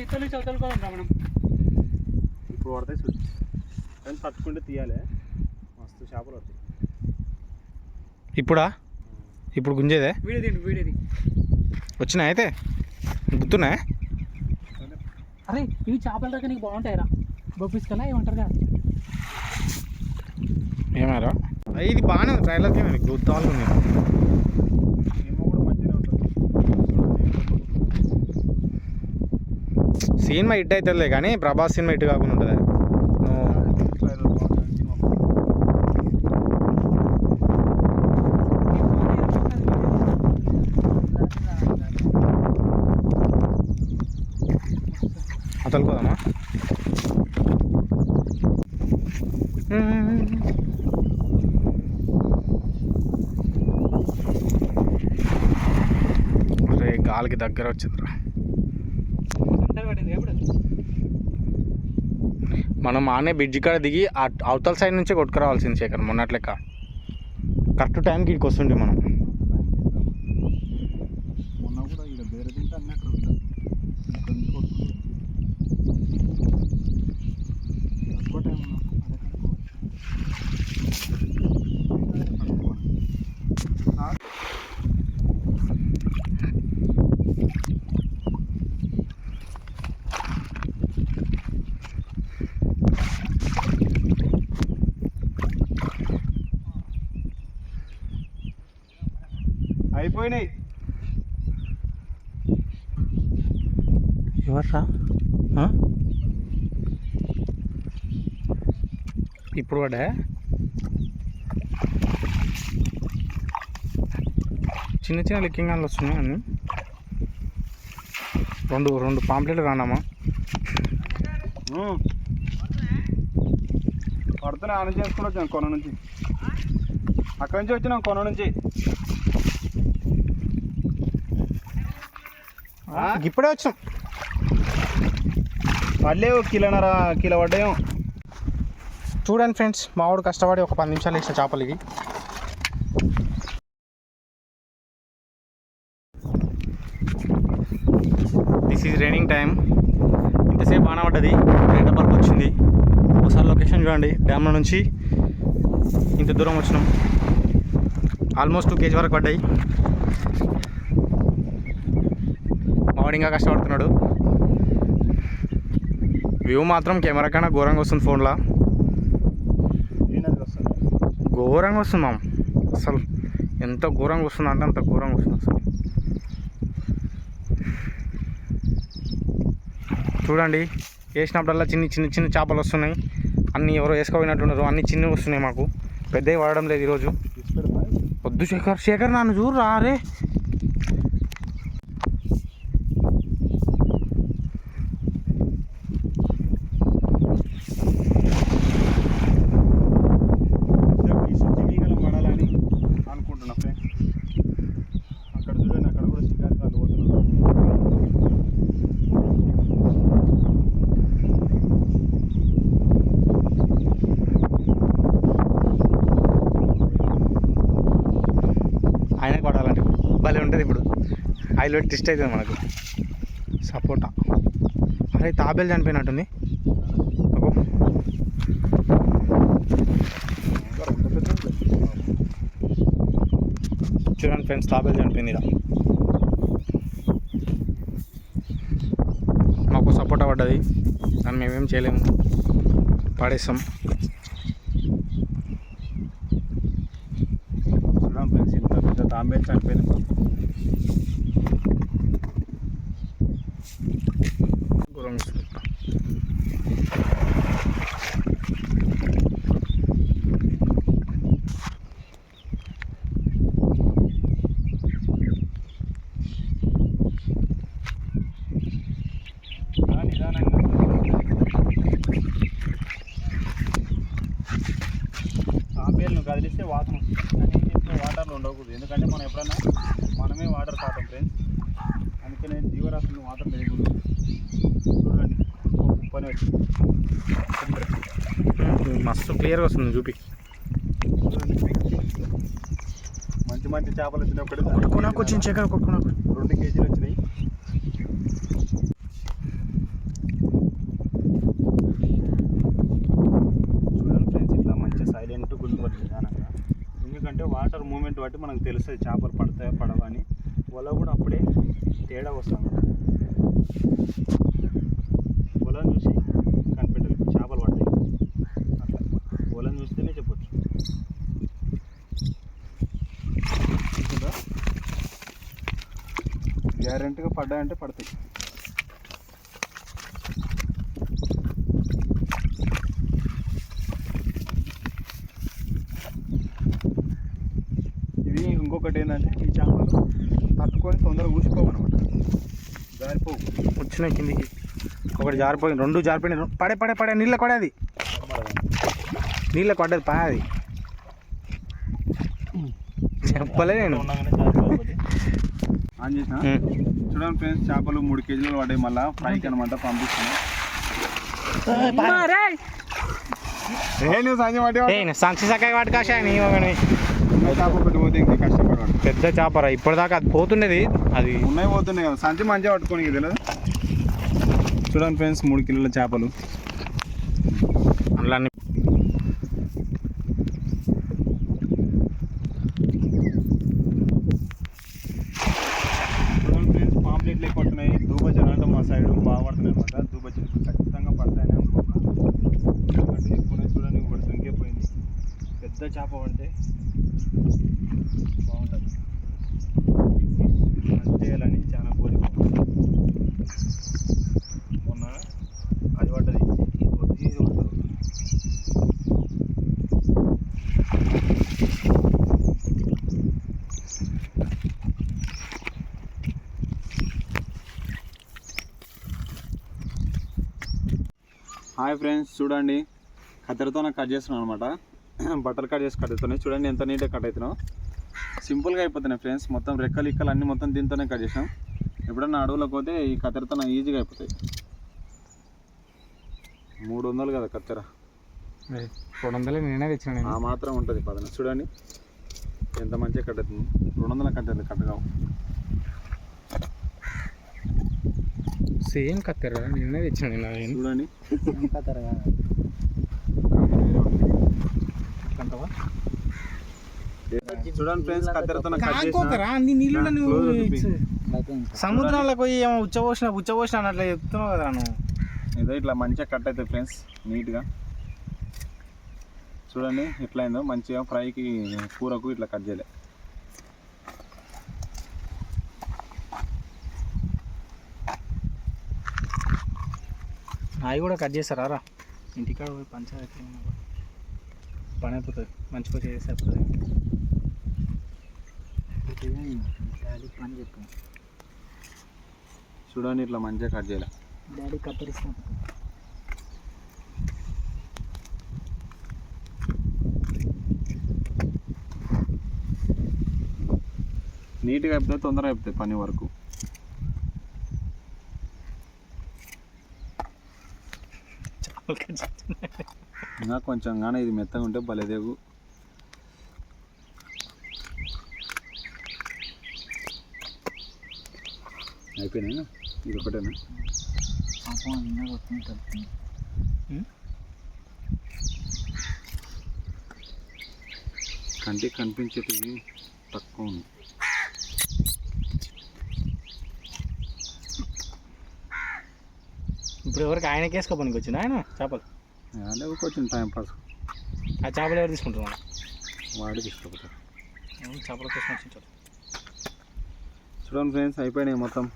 ఇక్కడ నుంచి వదులుకోవాలి మనం. ఇప్పుడు పడతాయి చూడు, కానీ తట్టుకుంటే తీయాలి. మస్తు చేపలు పడతాయి. ఇప్పుడా? ఇప్పుడు గుంజేదే వీడేది వచ్చినా అయితే గుర్తున్నాయా? అరే ఇవి చేపల దగ్గర నీకు బాగుంటాయిరా. బొబ్బిస్ కన్నా ఏమంటారు కదా. ఏమారా ఇది బాగానే ఉంది. ట్రైలర్కి ఏమైనా గుర్తాలు ఉంది. ఏమో కూడా మంచిగా ఉంటుంది. సినిమా హిట్ అవుతుందిలే కానీ ప్రభాస్ సినిమా హిట్ కాకుండా ఉంటుందా? అతలుకోదామా? అరే గాలికి దగ్గర వచ్చిందిరా. మనం ఆనే బ్రిడ్జి కాడ దిగి అవతల సైడ్ నుంచే కొట్టుకురావాల్సింది శేఖర్. మొన్నట్లెక్క కరెక్ట్ టైంకి ఇక్కడికి వస్తుండే మనం. మొన్న కూడా ఇక్కడ వేరే తింటే అన్నీ అక్కడ ఉంటాయి. ఇక్కడ నుంచి కొట్టుకుంటాం. తక్కువ టైం అదే అయిపోయినాయి. ఎవర్రా ఇప్పుడు పడా? చిన్న చిన్న లిక్కింగాలు వస్తున్నాయి అన్నీ. రెండు పాంప్లెట్లు రానామా? పడుతున్నా ఆన చేసుకుని వచ్చాను కొన నుంచి. అక్కడి నుంచి వచ్చినాం కొన నుంచి. ఇప్పుడే వచ్చాం. మళ్ళీ కిలో పడ్డాయం. చూడండి ఫ్రెండ్స్, మావాడు కష్టపడి ఒక 10 నిమిషాలు వేసిన చేపలు ఇవి. This is raining time. ఇంతసేపు బాగా పడ్డది. రెండో పరకు వచ్చింది. ఒకసారి లొకేషన్ చూడండి. డ్యామ్లో నుంచి ఇంత దూరం వచ్చినాం. ఆల్మోస్ట్ 2 kg వరకు పడ్డాయి. మావాడు ఇంకా కష్టపడుతున్నాడు. వ్యూ మాత్రం కెమెరా కన్నా ఘోరంగా వస్తుంది. ఫోన్లో ఘోరంగా వస్తుంది మామ. అసలు ఎంత ఘోరంగా వస్తుంది అంటే అంత ఘోరంగా వస్తుంది అసలు. చూడండి, వేసినప్పుడల్లా చిన్న చేపలు వస్తున్నాయి. అన్నీ ఎవరో వేసుకోపోయినట్టున్నారు. అన్నీ చిన్నవి వస్తున్నాయి. మాకు పెద్దవి వాడడం లేదు ఈరోజు. వద్దు శేఖర్ నన్ను చూడరా. రే ఆయనకు పడాలంటే భలే ఉంటుంది. ఇప్పుడు ఆయిల్ టెస్ట్ అవుతుంది మనకు. సపోటా. అరే తాబేలు చనిపోయినట్టుంది. చూడండి ఫ్రెండ్స్, తాబేలు చనిపోయింది. ఇలా మాకు సపోటా పడ్డది. దాన్ని మేమేం చేయలేము, పడేస్తాం. తాంబేలు చనిపోయింది. తాంబేలు కదిలిస్తే వాసన వాటర్లో ఉండకూడదు. ఎందుకంటే మనం ఎప్పుడన్నా మనమే వాటర్ తాతాం ఫ్రెండ్స్. అందుకనే జీవరాశులు వాటర్ తెలియకూడదు. చూడండి పని వచ్చి మస్తు క్లియర్గా వస్తుంది. చూపి మంచి చేపలు వచ్చినప్పుడు కొట్టుకున్నాకు వచ్చింది. 2 kg వచ్చినాయి. కదా, ఎందుకంటే వాటర్ మూమెంట్ బట్టి మనకు తెలుస్తుంది చేపలు పడతాయా పడవా అని. వల కూడా అప్పుడే తేడా వస్తుంది. వలను చూసి కనిపెట్టాలి చేపలు పడతాయి. అట్లా వలను చూస్తేనే చెప్పొచ్చు. గ్యారెంటీగా పడ్డాయంటే పడతాయి. ఇవి ఇంకొకటి ఏంటంటే ఈ చేపలు తట్టుకొని తొందరగా ఊసిపోవన్నమాట, జారిపోవు. వచ్చినాయి కిందికి, ఒకటి జారిపోయింది, రెండు జారిపోయినాయి. పడే నీళ్ళకి పడేది, నీళ్ళకి పడ్డది పాది. చెప్పలే నేను. ఉండగానే జారిపోయి ఆన్ చేసిన. చూడండి ఫ్రెండ్స్, చేపలు 3 కేజీలు పడ్డాయి. మళ్ళీ ఫ్రైకి అనమాట పంపిస్తున్నాను. నువ్వు సంచి పట్టి సంచి సకాయ వాటి కాశా చేప పెట్టిపోతే ఇంకా కష్టపడవాడు. పెద్ద చేపరా, ఇప్పటిదాకా అది పోతున్నది, అది ఉన్నాయి పోతున్నాయి కదా, సంచి మంచిగా పట్టుకోనికి తెలియదు. చూడండి ఫ్రెండ్స్, 3 కిలోల చేపలు. అందులో చూడండి ఫ్రెండ్స్, పాంప్లెట్లు ఎక్కువ పడుతున్నాయి. దూబజలు అంటే మా సైడ్ బాగా పడుతున్నాయి అనమాట. దూబజలు ఖచ్చితంగా పడతాయని అనుకుంటున్నాను. ఎందుకంటే ఎక్కువ చూడండి, ఒకటి దొంగిపోయింది. పెద్ద చేప పడితే బాగుంటుంది. చేయాలని చాలా కోరిక. మొన్న అది పడ్డది, ఇది పడుతుంది. హాయ్ ఫ్రెండ్స్, చూడండి కత్తెరతో నాకు కట్ చేస్తున్నాను అనమాట. బట్టలు కట్ చేసి కట్టెతున్నాయి. చూడండి ఎంత నీట్గా కట్ అవుతున్నావు. సింపుల్గా అయిపోతున్నాయి ఫ్రెండ్స్. మొత్తం రెక్కలు ఇక్కలు అన్నీ మొత్తం దీంతోనే కట్ చేసాం. ఎప్పుడన్నా అడవులకు పోతే ఈ కత్తెరతో ఈజీగా అయిపోతాయి. 300 కదా కత్తెర, 200 నేనే తెచ్చిన. ఆ మాత్రం ఉంటుంది పదన. చూడండి ఎంత మంచిగా కట్ అవుతుంది. 200 కట్టేది కట్టగావు. సేమ్ కత్తెర నిన్నే తెచ్చిన. చూడండి చూడండి ఫ్రెండ్స్, కత్తెరతో సముద్రంలో పోయి ఏమో ఉచ్చపోసిన అట్లా చెప్తున్నావు కదా నువ్వు. ఇదో ఇట్లా మంచిగా కట్ అవుతుంది ఫ్రెండ్స్, నీట్గా. చూడండి ఎట్లా అయిందో, మంచిగా ఫ్రైకి కూరకు ఇట్లా కట్ చేయలే. అవి కూడా కట్ చేస్తారా రా, ఇంటికాడ పోయి పంచాయతీ పని అయిపోతుంది, మంచిగా చేసి అయిపోతుంది. పని చెప్పు చూడండి ఇట్లా మంచిగా కట్ చేయలే. డాడీ కత్తిరిస్తాం. నీట్గా అయిపోతే తొందరగా అయిపోతాయి పని వరకు. ఇంకా కొంచెం కానీ ఇది మెత్తగా ఉంటే భలేదేవు. అయిపోయినా, ఇది ఒకటేనా? కంటికి కనిపించేటివి తక్కువ ఉంది. ఇప్పుడు ఎవరికి ఆయనకి వేసుకోపనికి వచ్చింది ఆయన చేపలు. లేవు కొంచెం టైం పాస్. ఆ చేపలు ఎవరు తీసుకుంటున్నారు? వాడి తీసుకుపోతారు. చేపల కోసం వచ్చింటారు. చూడండి ఫ్రెండ్స్, అయిపోయినాయి మొత్తం.